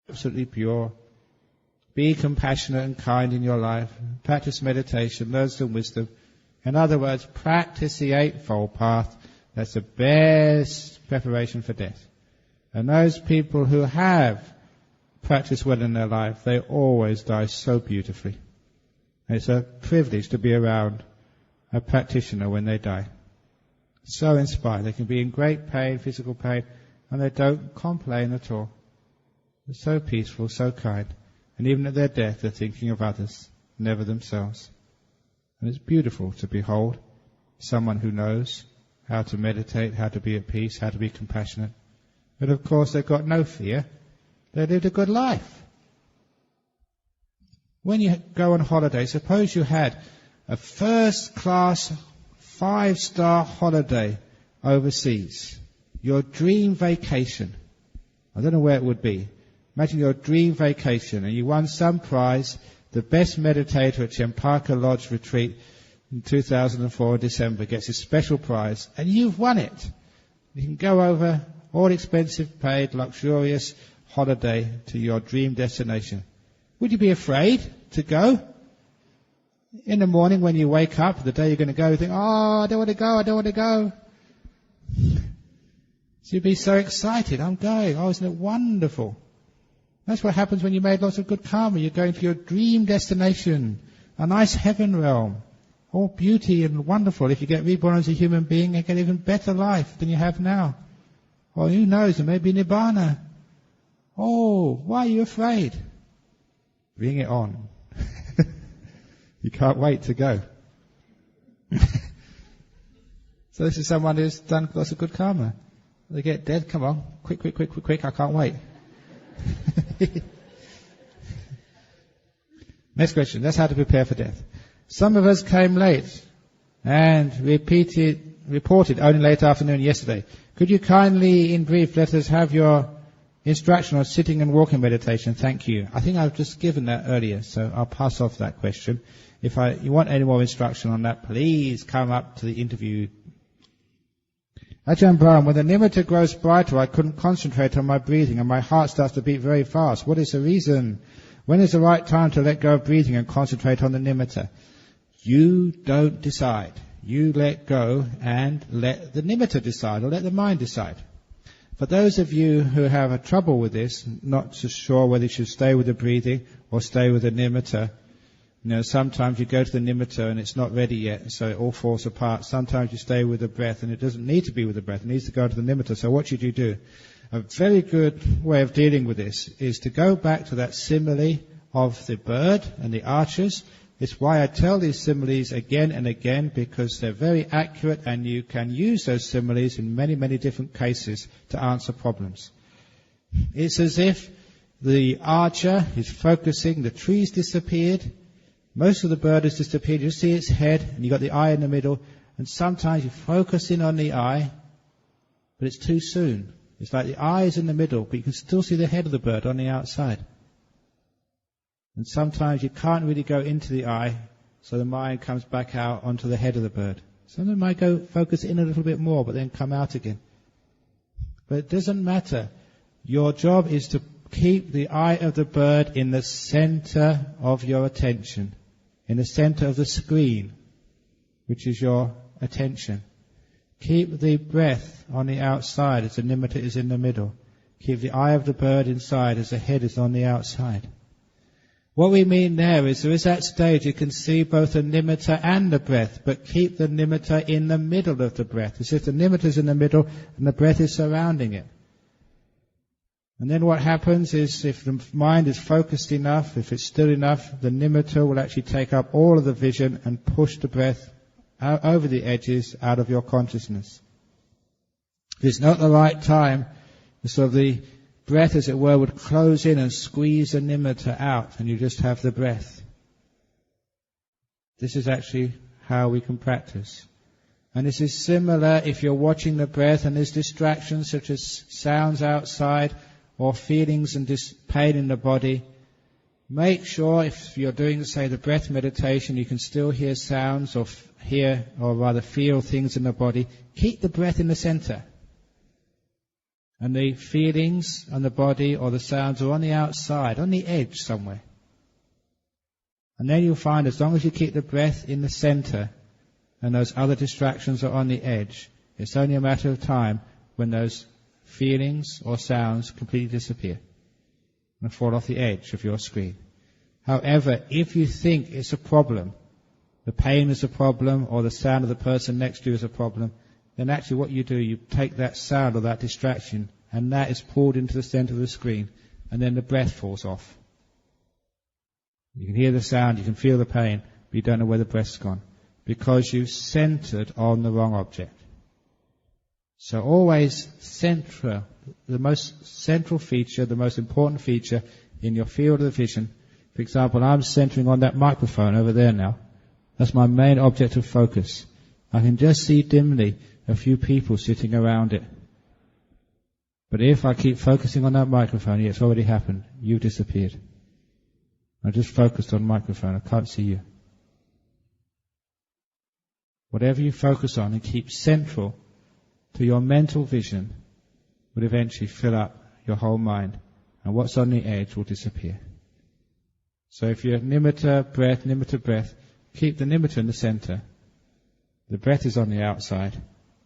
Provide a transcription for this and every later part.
absolutely pure. Be compassionate and kind in your life. Practice meditation, learn some wisdom. In other words, practice the eightfold path. That's the best preparation for death. And those people who have practiced well in their life, they always die so beautifully. It's a privilege to be around a practitioner when they die. So inspired. They can be in great pain, physical pain, and they don't complain at all. They're so peaceful, so kind. And even at their death, they're thinking of others, never themselves. And it's beautiful to behold someone who knows how to meditate, how to be at peace, how to be compassionate. But of course, they've got no fear. They lived a good life. When you go on holiday, suppose you had a first-class, 5-star holiday overseas. Your dream vacation. I don't know where it would be. Imagine your dream vacation and you won some prize, the best meditator at Chandako Lodge retreat in 2004 December gets a special prize and you've won it. You can go over all expensive paid, luxurious holiday to your dream destination. Would you be afraid to go? In the morning when you wake up, the day you're going to go, you think, oh, I don't want to go. So you'd be so excited, I'm going. Oh, isn't it wonderful? That's what happens when you made lots of good karma. You're going to your dream destination, a nice heaven realm. All beauty and wonderful. If you get reborn as a human being, you get an even better life than you have now. Or who knows, it may be Nibbana. Oh, why are you afraid? Bring it on. You can't wait to go. So this is someone who's done lots of good karma. They get dead, come on, quick, I can't wait. Next question, that's how to prepare for death. Some of us came late and reported only late afternoon yesterday. Could you kindly, in brief, let us have your instruction on sitting and walking meditation? Thank you. I think I've just given that earlier, so I'll pass off that question. If you want any more instruction on that, please come up to the interview. Ajahn Brahm, when the nimitta grows brighter, I couldn't concentrate on my breathing and my heart starts to beat very fast. What is the reason? When is the right time to let go of breathing and concentrate on the nimitta? You don't decide. You let go and let the nimitta decide, or let the mind decide. For those of you who have a trouble with this, not so sure whether you should stay with the breathing or stay with the nimitta, sometimes you go to the nimitta and it's not ready yet, so it all falls apart. Sometimes you stay with the breath and it doesn't need to be with the breath, it needs to go to the nimitta. So what should you do? A very good way of dealing with this is to go back to that simile of the bird and the archers. It's why I tell these similes again and again, because they're very accurate and you can use those similes in many, many different cases to answer problems. It's as if the archer is focusing, the tree's disappeared, most of the bird has disappeared, you see its head and you've got the eye in the middle, and sometimes you focus in on the eye, but it's too soon. It's like the eye is in the middle, but you can still see the head of the bird on the outside. And sometimes you can't really go into the eye, so the mind comes back out onto the head of the bird. Sometimes it might go focus in a little bit more, but then come out again. But it doesn't matter. Your job is to keep the eye of the bird in the center of your attention, in the center of the screen, which is your attention. Keep the breath on the outside as the nimitta is in the middle. Keep the eye of the bird inside as the head is on the outside. What we mean there is that stage you can see both the nimitta and the breath, but keep the nimitta in the middle of the breath, as if the nimitta is in the middle and the breath is surrounding it. And then what happens is, if the mind is focused enough, if it's still enough, the nimitta will actually take up all of the vision and push the breath out over the edges out of your consciousness. If it's not the right time, so the breath, as it were, would close in and squeeze the nimitta out, and you just have the breath. This is actually how we can practice. And this is similar if you're watching the breath and there's distractions such as sounds outside or feelings and pain in the body. Make sure if you're doing, say, the breath meditation, you can still hear sounds or feel things in the body. Keep the breath in the center. And the feelings and the body or the sounds are on the outside, on the edge somewhere. And then you'll find as long as you keep the breath in the center and those other distractions are on the edge, it's only a matter of time when those feelings or sounds completely disappear and fall off the edge of your screen. However, if you think it's a problem, the pain is a problem or the sound of the person next to you is a problem, then actually what you do, you take that sound or that distraction and that is pulled into the center of the screen and then the breath falls off. You can hear the sound, you can feel the pain, but you don't know where the breath's gone because you've centered on the wrong object. So always center, the most central feature, the most important feature in your field of vision. For example, I'm centering on that microphone over there now. That's my main object of focus. I can just see dimly a few people sitting around it. But if I keep focusing on that microphone, it's already happened. You've disappeared. I just focused on the microphone. I can't see you. Whatever you focus on and keep central to your mental vision will eventually fill up your whole mind. And what's on the edge will disappear. So if you're nimitta, breath, keep the nimitta in the center. The breath is on the outside.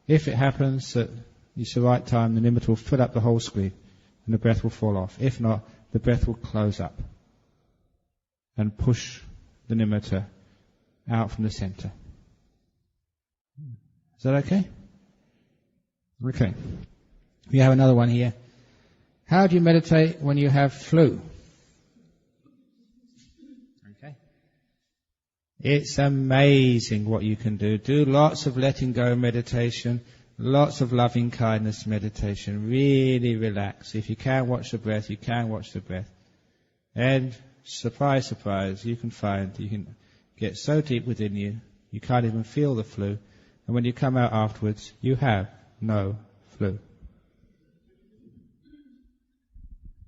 If it happens that it's the right time, the nimitta will fill up the whole screen and the breath will fall off. If not, the breath will close up and push the nimitta out from the center. Is that okay? Okay. We have another one here. How do you meditate when you have flu? Okay. It's amazing what you can do. Do lots of letting go meditation, lots of loving kindness meditation. Really relax. If you can watch the breath, you can watch the breath. And surprise, surprise, you can get so deep within you, you can't even feel the flu. And when you come out afterwards, you have no flu.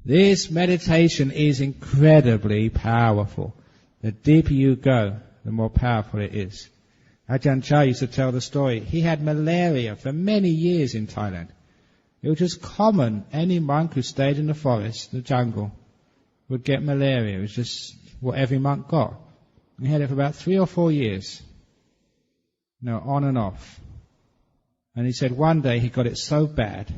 This meditation is incredibly powerful. The deeper you go, the more powerful it is. Ajahn Chah used to tell the story. He had malaria for many years in Thailand. It was just common. Any monk who stayed in the forest, the jungle, would get malaria. It was just what every monk got. He had it for about 3 or 4 years. On and off. And he said one day he got it so bad,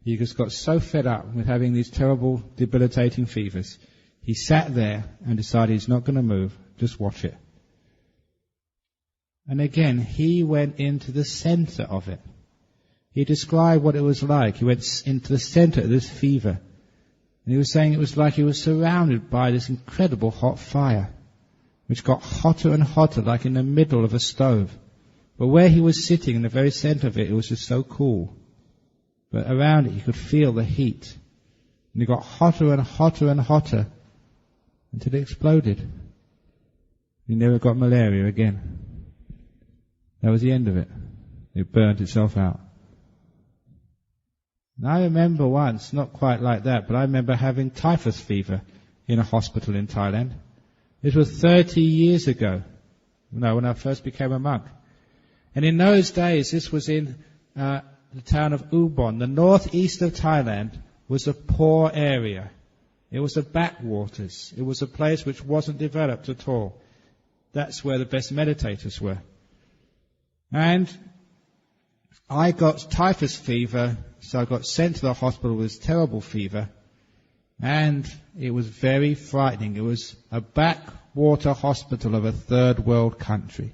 he just got so fed up with having these terrible, debilitating fevers. He sat there and decided he's not going to move, just watch it. And again, he went into the center of it. He described what it was like. He went into the center of this fever. And he was saying it was like he was surrounded by this incredible hot fire, which got hotter and hotter, like in the middle of a stove. But where he was sitting, in the very center of it, it was just so cool. But around it, you could feel the heat. And it got hotter and hotter and hotter until it exploded. He never got malaria again. That was the end of it. It burnt itself out. And I remember once, not quite like that, but I remember having typhus fever in a hospital in Thailand. This was 30 years ago. When I first became a monk. And in those days, this was in the town of Ubon. The northeast of Thailand was a poor area. It was the backwaters. It was a place which wasn't developed at all. That's where the best meditators were. And I got typhus fever, so I got sent to the hospital with this terrible fever. And it was very frightening. It was a backwater hospital of a third world country.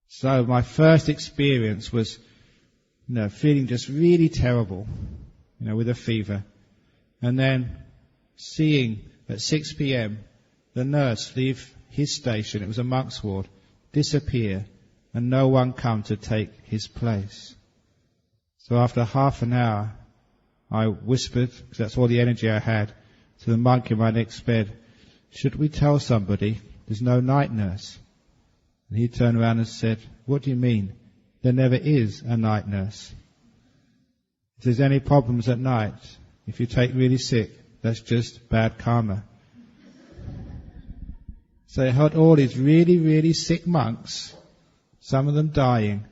So my first experience was, feeling just really terrible, with a fever. And then seeing at 6 p.m. the nurse leave his station, it was a monk's ward, disappear, and no one come to take his place. So after half an hour, I whispered, because that's all the energy I had, to the monk in my next bed, should we tell somebody there's no night nurse? And he turned around and said, what do you mean? There never is a night nurse. If there's any problems at night, if you take really sick, that's just bad karma. So they had all these really, really sick monks, some of them dying,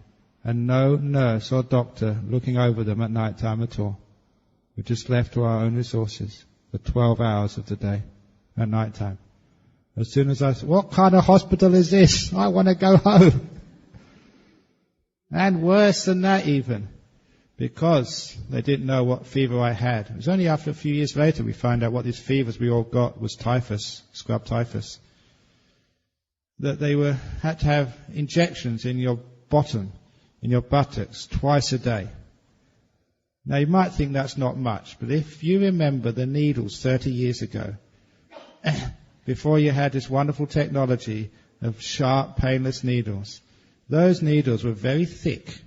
and no nurse or doctor looking over them at night time at all. We're just left to our own resources for 12 hours of the day at night time. As soon as I said, what kind of hospital is this? I want to go home. And worse than that even, because they didn't know what fever I had. It was only after a few years later we found out what these fevers we all got was typhus, scrub typhus. That they had to have injections in your bottom, in your buttocks, twice a day. Now you might think that's not much, but if you remember the needles 30 years ago, before you had this wonderful technology of sharp, painless needles, those needles were very thick,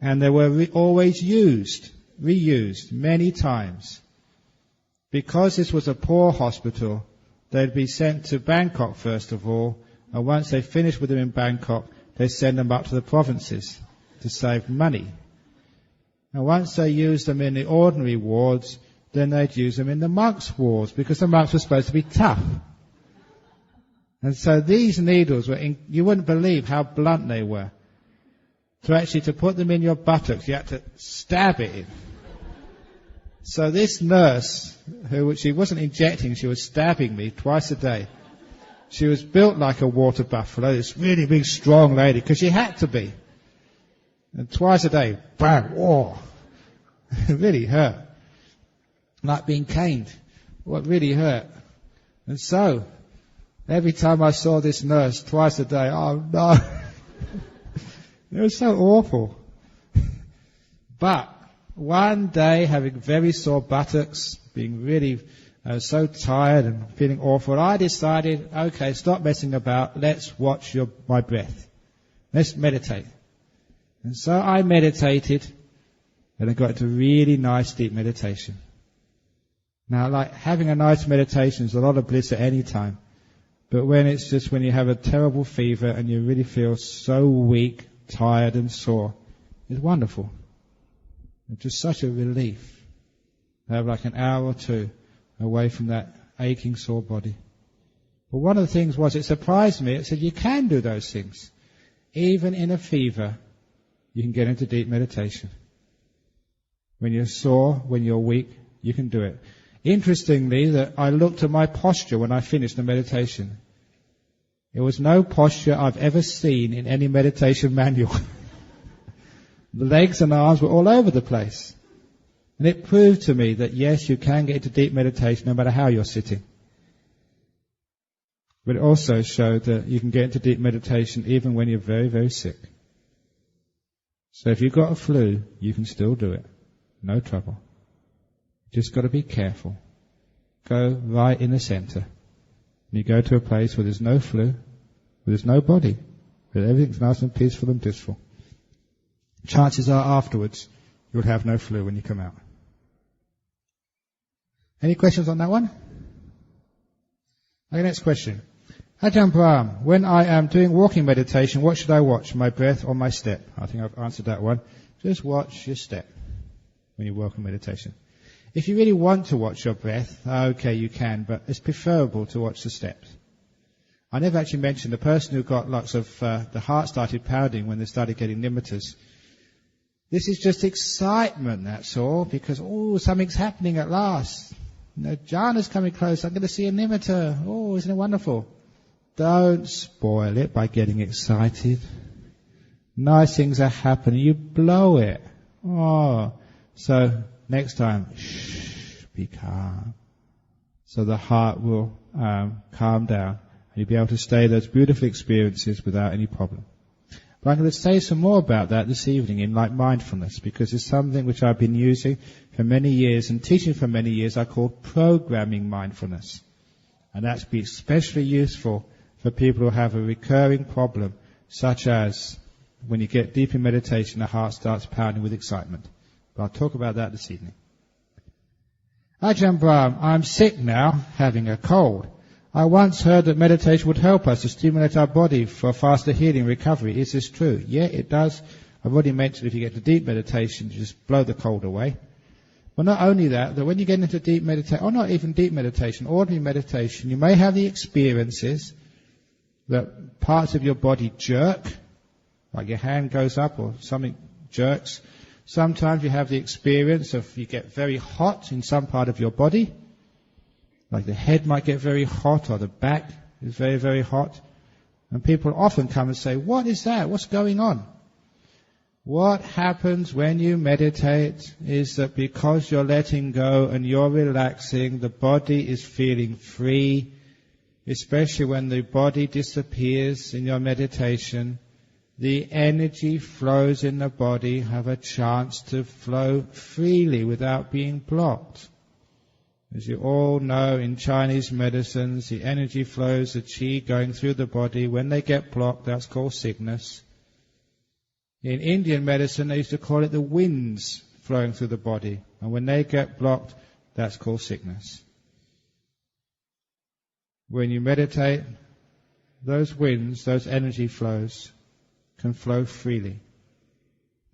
and they were always reused many times. Because this was a poor hospital, they'd be sent to Bangkok first of all, and once they finished with them in Bangkok, they'd send them up to the provinces to save money. And once they used them in the ordinary wards, then they'd use them in the monks' wards, because the monks were supposed to be tough. And so these needles were, you wouldn't believe how blunt they were. To put them in your buttocks, you had to stab it in. So this nurse, she wasn't injecting, she was stabbing me twice a day. She was built like a water buffalo, this really big, strong lady, because she had to be. And twice a day, bang, whoa. It really hurt. Like being caned. What really hurt. And so, every time I saw this nurse twice a day, oh no. It was so awful. But one day, having very sore buttocks, being really so tired and feeling awful, I decided, okay, stop messing about, let's watch my breath. Let's meditate. And so I meditated, and I got into really nice deep meditation. Now, like having a nice meditation is a lot of bliss at any time. But when you have a terrible fever and you really feel so weak, tired and sore, it's wonderful. It's just such a relief to have like an hour or two away from that aching, sore body. But one of the things was, it surprised me, it said you can do those things. Even in a fever, you can get into deep meditation. When you're sore, when you're weak, you can do it. Interestingly, that I looked at my posture when I finished the meditation. It was no posture I've ever seen in any meditation manual. The legs and arms were all over the place. And it proved to me that yes, you can get into deep meditation no matter how you're sitting. But it also showed that you can get into deep meditation even when you're very, very sick. So if you've got a flu, you can still do it. No trouble. Just got to be careful. Go right in the center. And you go to a place where there's no flu, where there's no body, where everything's nice and peaceful and blissful. Chances are afterwards you'll have no flu when you come out. Any questions on that one? Okay, next question. Ajahn Brahm, when I am doing walking meditation, what should I watch, my breath or my step? I think I've answered that one. Just watch your step when you walk in meditation. If you really want to watch your breath, okay, you can, but it's preferable to watch the steps. I never actually mentioned the person who got lots of, the heart started pounding when they started getting nimittas. This is just excitement, that's all, because, something's happening at last. Jhana's coming close, I'm going to see a nimitta. Oh, isn't it wonderful? Don't spoil it by getting excited. Nice things are happening, you blow it. So next time, be calm. So the heart will calm down. And you'll be able to stay those beautiful experiences without any problem. But I'm going to say some more about that this evening in like mindfulness, because it's something which I've been using for many years and teaching for many years. I call programming mindfulness. And that's be especially useful for people who have a recurring problem, such as when you get deep in meditation, the heart starts pounding with excitement. But I'll talk about that this evening. Ajahn Brahm, I'm sick now, having a cold. I once heard that meditation would help us to stimulate our body for faster healing and recovery. Is this true? Yeah, it does. I've already mentioned if you get to deep meditation, you just blow the cold away. But not only that when you get into deep meditation, or not even deep meditation, ordinary meditation, you may have the experiences that parts of your body jerk, like your hand goes up or something jerks. Sometimes you have the experience of you get very hot in some part of your body, like the head might get very hot or the back is very, very hot. And people often come and say, what is that? What's going on? What happens when you meditate is that because you're letting go and you're relaxing, the body is feeling free, especially when the body disappears in your meditation. The energy flows in the body have a chance to flow freely without being blocked. As you all know, in Chinese medicines, the energy flows, the qi going through the body. When they get blocked, that's called sickness. In Indian medicine, they used to call it the winds flowing through the body. And when they get blocked, that's called sickness. When you meditate, those winds, those energy flows, can flow freely.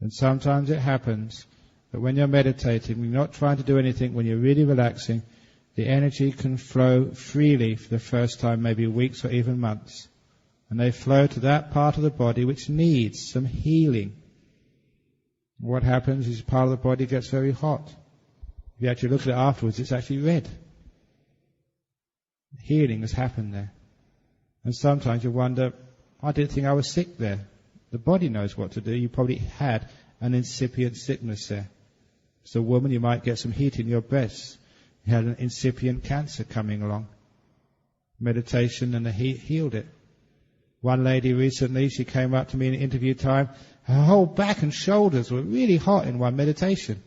And sometimes it happens that when you're meditating, when you're not trying to do anything, when you're really relaxing, the energy can flow freely for the first time, maybe weeks or even months. And they flow to that part of the body which needs some healing. What happens is part of the body gets very hot. If you actually look at it afterwards, it's actually red. Healing has happened there. And sometimes you wonder, I didn't think I was sick there. The body knows what to do. You probably had an incipient sickness there. As a woman, you might get some heat in your breasts. You had an incipient cancer coming along. Meditation and the heat healed it. One lady recently, she came up to me in interview time. Her whole back and shoulders were really hot in one meditation.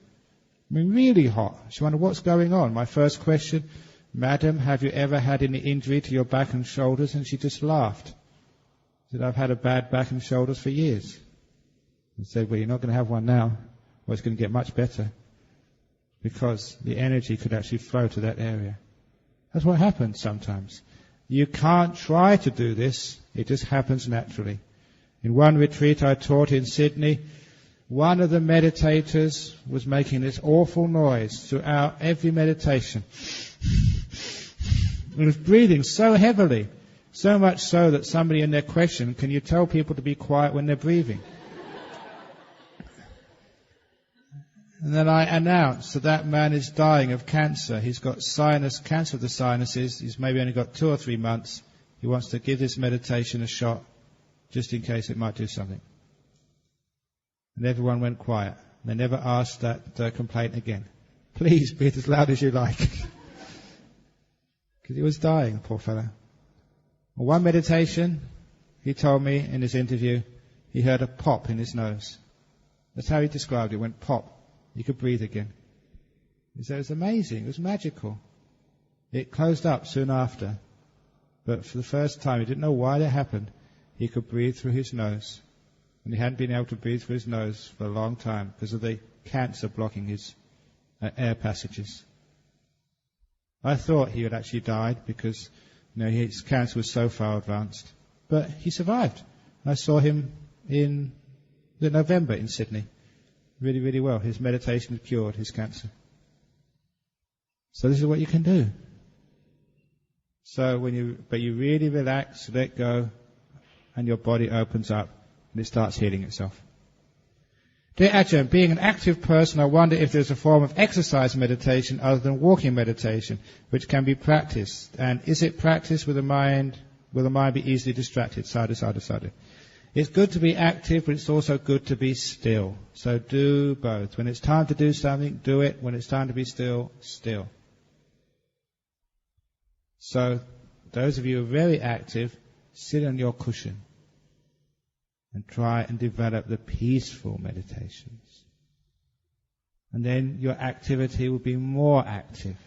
I mean, really hot. She wondered, what's going on? My first question, Madam, have you ever had any injury to your back and shoulders? And she just laughed. She said, I've had a bad back and shoulders for years. I said, well, you're not going to have one now. Well, it's going to get much better. Because the energy could actually flow to that area. That's what happens sometimes. You can't try to do this. It just happens naturally. In one retreat I taught in Sydney, one of the meditators was making this awful noise throughout every meditation. He was breathing so heavily, so much so that somebody in there questioned, can you tell people to be quiet when they're breathing? And then I announced that man is dying of cancer. He's got cancer of the sinuses. He's maybe only got 2 or 3 months. He wants to give this meditation a shot, just in case it might do something. And everyone went quiet. They never asked that complaint again. Please breathe as loud as you like. Because he was dying, poor fellow. On one meditation, he told me in his interview, he heard a pop in his nose. That's how he described it. It went pop. He could breathe again. He said it was amazing. It was magical. It closed up soon after. But for the first time, he didn't know why that happened. He could breathe through his nose. And he hadn't been able to breathe through his nose for a long time because of the cancer blocking his air passages. I thought he had actually died because his cancer was so far advanced. But he survived. I saw him in November in Sydney. Really, really well. His meditation had cured his cancer. So this is what you can do. So but you really relax, let go, and your body opens up and it starts healing itself. Dear Ajahn, being an active person, I wonder if there's a form of exercise meditation other than walking meditation, which can be practiced. And is it practiced with the mind? Will the mind be easily distracted? Sadhu, sadhu, sadhu. It's good to be active, but it's also good to be still. So do both. When it's time to do something, do it. When it's time to be still, still. So those of you who are very active, sit on your cushion and try and develop the peaceful meditations. And then your activity will be more active.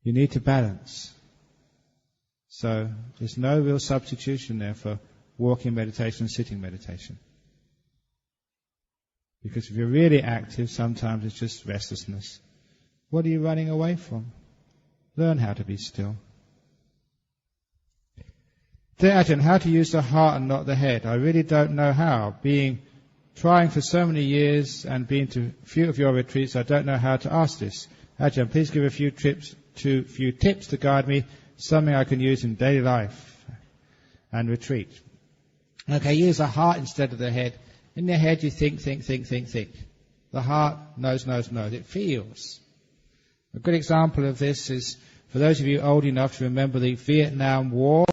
You need to balance. So there's no real substitution there for walking meditation and sitting meditation. Because if you're really active, sometimes it's just restlessness. What are you running away from? Learn how to be still. Dear Ajahn, how to use the heart and not the head? I really don't know how. Trying for so many years and being to a few of your retreats, I don't know how to ask this. Ajahn, please give a few tips to guide me, something I can use in daily life and retreat. Okay, use the heart instead of the head. In the head you think. The heart knows. It feels. A good example of this is, for those of you old enough to remember the Vietnam War,